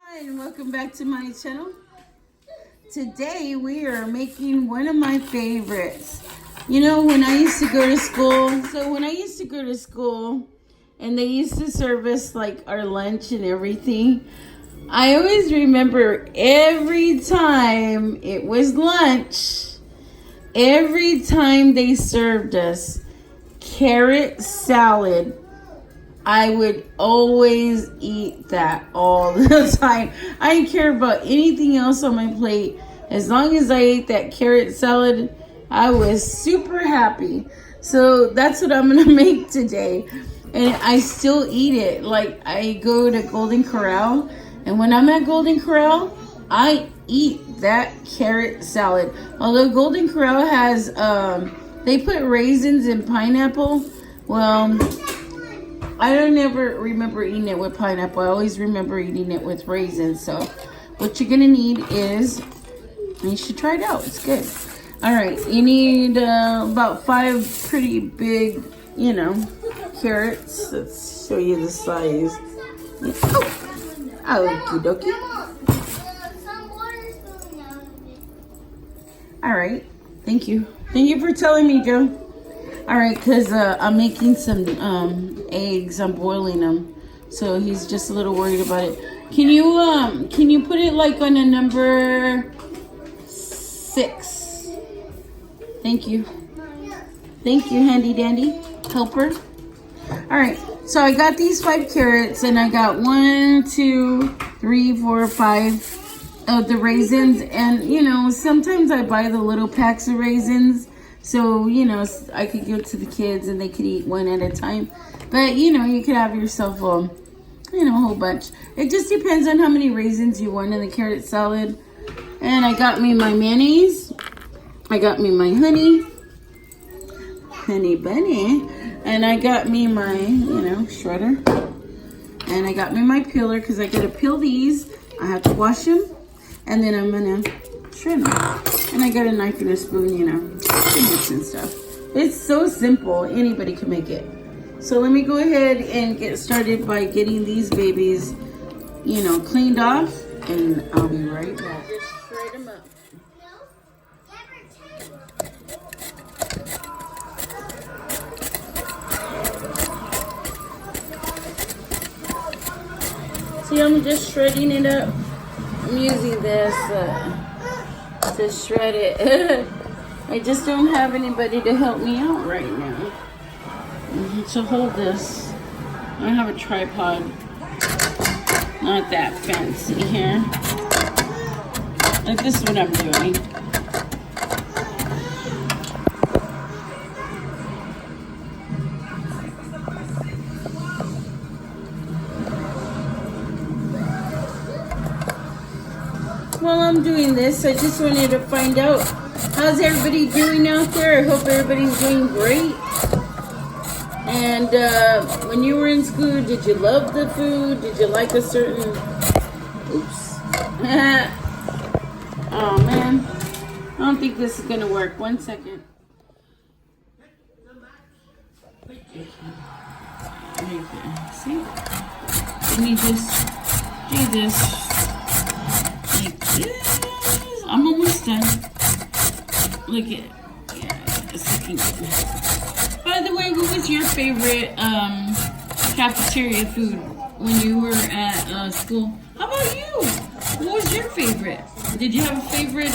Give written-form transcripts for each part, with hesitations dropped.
Hi, and welcome back to my channel. Today we are making one of my favorites. You know, when I used to go to school, and they used to serve us like our lunch and everything, I always remember every time it was lunch, every time they served us carrot salad, I would always eat that all the time. I didn't care about anything else on my plate. As long as I ate that carrot salad, I was super happy. So that's what I'm gonna make today. And I still eat it. Like, I go to Golden Corral, and when I'm at Golden Corral, I eat that carrot salad. Although Golden Corral has, they put raisins and pineapple. Well, I don't ever remember eating it with pineapple. I always remember eating it with raisins. So what you're gonna need is, you should try it out, it's good. All right, you need about 5 pretty big, carrots. Let's show you the size. Oh, okie dokie. All right, thank you. Thank you for telling me, Joe. All right, because I'm making some eggs. I'm boiling them, so he's just a little worried about it. Can you put it like on a number 6? Thank you. Thank you, handy dandy helper. All right, so I got these 5 carrots, and I got 1, 2, 3, 4, 5 of the raisins. And sometimes I buy the little packs of raisins. So, I could give it to the kids and they could eat one at a time. But, you could have yourself, a whole bunch. It just depends on how many raisins you want in the carrot salad. And I got me my mayonnaise. I got me my honey bunny. And I got me my, shredder. And I got me my peeler because I got to peel these. I have to wash them. And then I'm going to shred them. And I got a knife and a spoon, and stuff. It's so simple. Anybody can make it. So let me go ahead and get started by getting these babies, cleaned off. And I'll be right back. Just shred them up. See, I'm just shredding it up. I'm using this to shred it. I just don't have anybody to help me out right now. So hold this. I don't have a tripod. Not that fancy here. Like, this is what I'm doing. While I'm doing this, I just wanted to find out, how's everybody doing out there? I hope everybody's doing great. And when you were in school, did you love the food? Did you like a certain... Oops. Oh, man. I don't think this is going to work. 1 second. See? Let me just do this. I'm almost done. Look at it. Yeah, it's looking good. By the way, what was your favorite cafeteria food when you were at school? How about you? What was your favorite? Did you have a favorite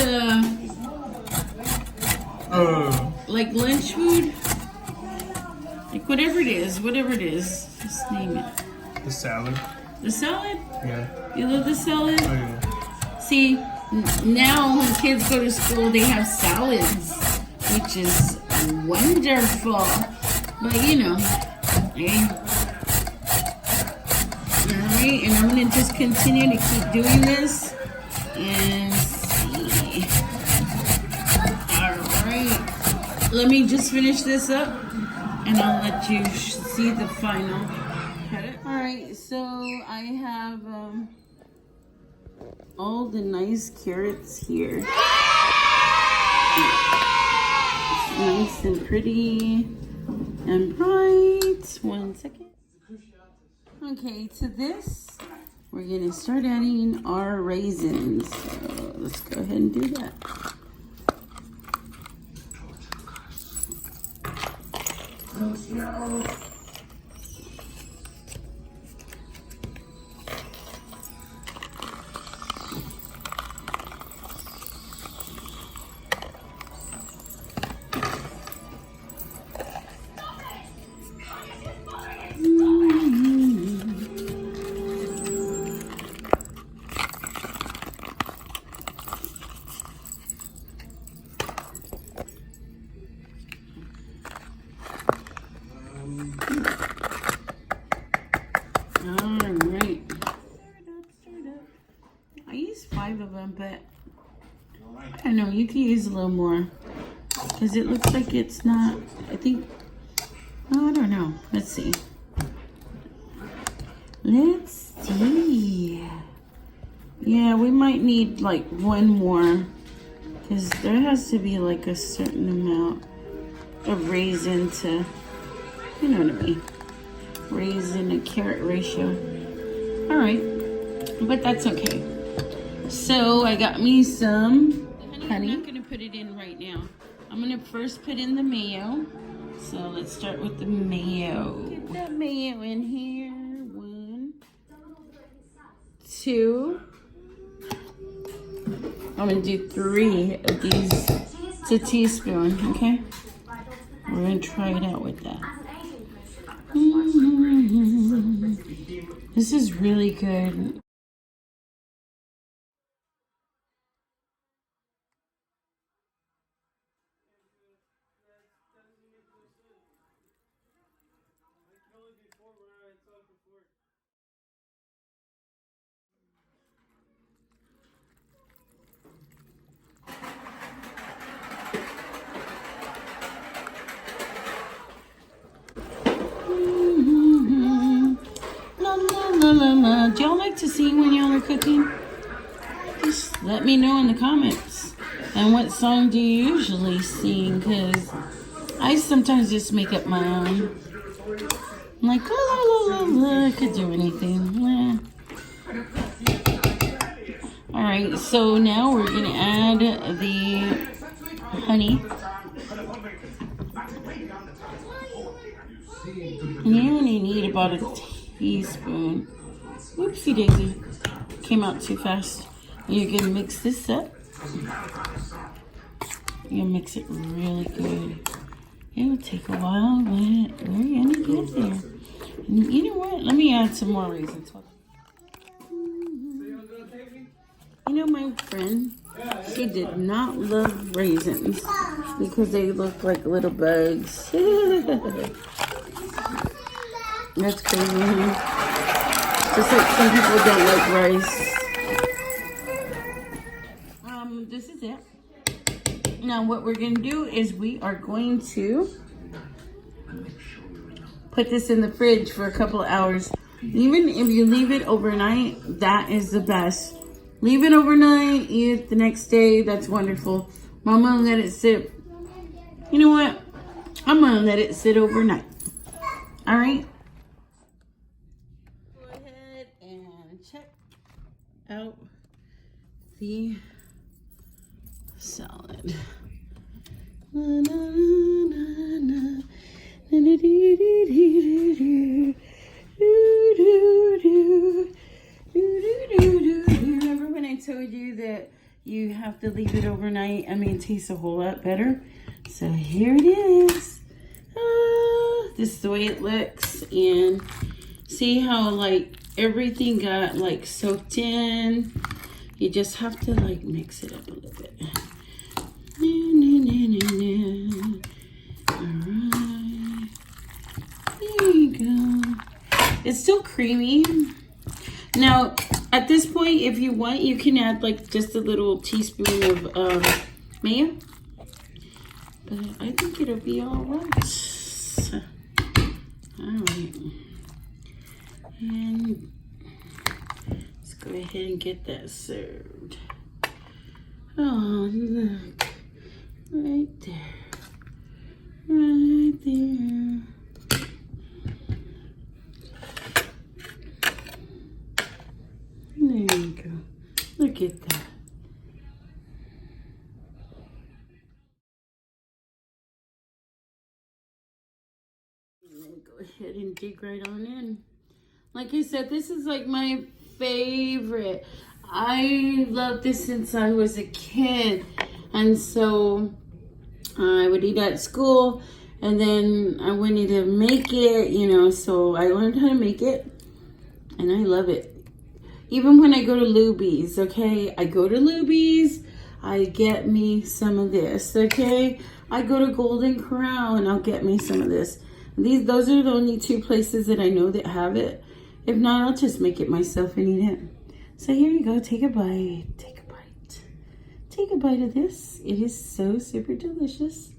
like lunch food? Like whatever it is, just name it. The salad. The salad? Yeah. You love the salad? Oh, yeah. See, now when kids go to school, they have salads, which is wonderful. But hey. Alright, and I'm going to just continue to keep doing this. And see. Alright. Let me just finish this up, and I'll let you see the final cut. Alright, so I have... all the nice carrots here. It's nice and pretty and bright. 1 second. Okay, to this we're gonna start adding our raisins. So let's go ahead and do that. Alright. I used 5 of them, but I don't know, you could use a little more. Because it looks like it's not, I think, oh, I don't know. Let's see. Let's see. Yeah, we might need like 1 more. Because there has to be like a certain amount of raisin to, you know what I mean. Raisin to carrot ratio. Alright, but that's okay. So I got me some honey. I'm not gonna put it in right now. I'm gonna first put in the mayo. So let's start with the mayo. Get that mayo in here. 1, 2. I'm gonna do 3 of these. It's a teaspoon, okay? We're gonna try it out with that. This is really good. Do y'all like to sing when y'all are cooking? Just let me know in the comments. And what song do you usually sing? Because I sometimes just make up my own. I'm like, la la la la la, I could do anything. Alright, so now we're going to add the honey. And you only need about a teaspoon. Oopsie daisy. Came out too fast. You're going to mix this up. You'll mix it really good. It'll take a while, but we're going to get there. And you know what? Let me add some more raisins. You know, my friend, she did not love raisins because they look like little bugs. That's crazy, huh? Just like some people don't like rice. This is it. Now what we're going to do is we are going to put this in the fridge for a couple of hours. Even if you leave it overnight, that is the best. Leave it overnight, eat it the next day, that's wonderful. Mama let it sit. You know what? I'm going to let it sit overnight. All right? Go ahead and check out the salad. Remember when I told you that you have to leave it overnight? I mean, it tastes a whole lot better. So here it is. This is the way it looks. And see how like everything got like soaked in? You just have to like mix it up a little bit. Alright. There you go. It's still creamy. Now, at this point, if you want, you can add like just a little teaspoon of mayo. But I think it'll be all right. All right. And let's go ahead and get that served. Oh, look. Right there. Right there. There you go. Look at that. And then go ahead and dig right on in. Like I said, this is like my favorite. I loved this since I was a kid. And so I would eat at school, and then I wanted to make it, you know, so I learned how to make it, and I love it. Even when I go to Luby's, okay? I go to Luby's, I get me some of this, okay? I go to Golden Corral, and I'll get me some of this. Those are the only two places that I know that have it. If not, I'll just make it myself and eat it. So here you go, take a bite, take a bite. Take a bite of this. It is so super delicious.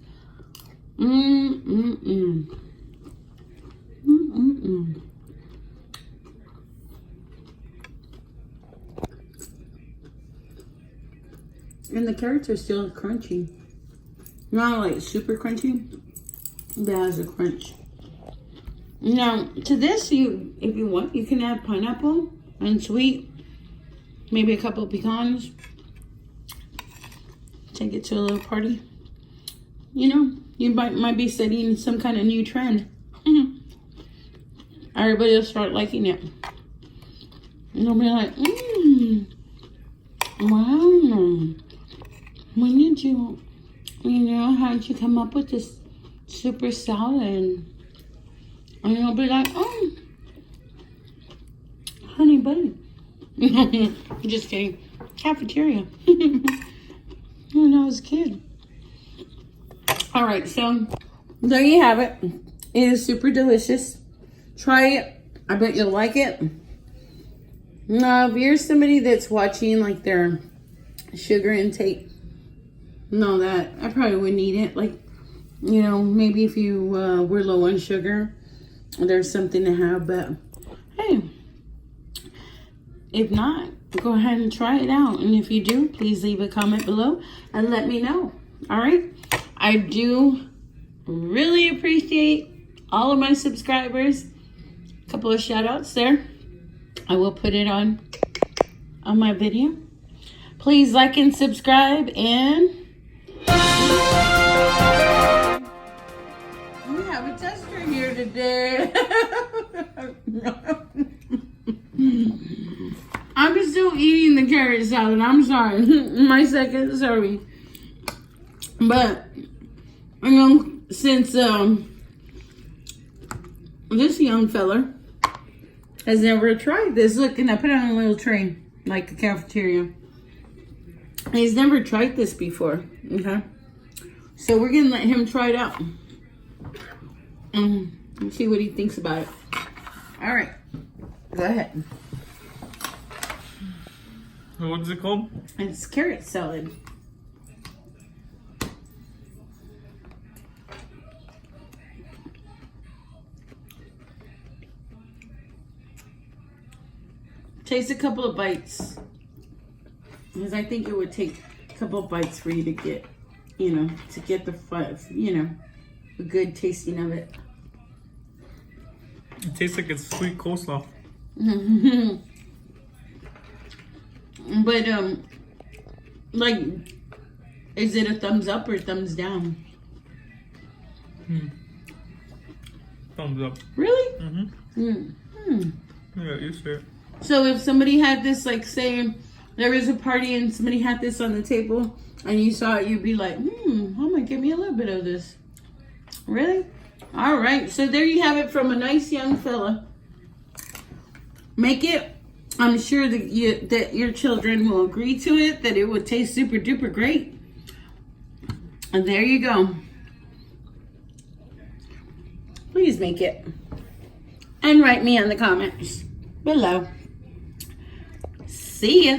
And the carrots are still crunchy. Not like super crunchy, but it has a crunch. Now, to this, if you want, you can add pineapple and sweet. Maybe a couple of pecans. Take it to a little party. You know, you might be setting some kind of new trend. Everybody will start liking it. And they'll be like, wow. When did you know, how did you come up with this super salad? And you'll be like, oh, honey bunny. Just kidding. Cafeteria. When I was a kid. All right, so there you have it. It is super delicious. Try it. I bet you'll like it. Now, if you're somebody that's watching like their sugar intake, no, that I probably wouldn't eat it. Like, you know, maybe if you were low on sugar, there's something to have. But hey, if not, go ahead and try it out. And if you do, please leave a comment below and let me know. All right. I do really appreciate all of my subscribers. A couple of shout outs there. I will put it on my video. Please like and subscribe, and we have a tester here today. I'm still eating the carrot salad. I'm sorry. My second serving. But, you know, since this young fella has never tried this. Look, and I put it on a little tray, like a cafeteria. He's never tried this before, okay? So we're going to let him try it out. And see what he thinks about it. All right. Go ahead. What is it called? It's carrot salad. Takes a couple of bites, because I think it would take a couple of bites for you to get, you know, to get the a good tasting of it. It tastes like it's sweet coleslaw. But like, is it a thumbs up or thumbs down? Thumbs up. Really? Yeah, you sure. So if somebody had this, like, say there was a party and somebody had this on the table and you saw it, you'd be like, I'm gonna give me a little bit of this. Really? All right. So there you have it from a nice young fella. Make it. I'm sure that your children will agree to it, that it would taste super duper great. And there you go. Please make it. And write me in the comments below. See ya.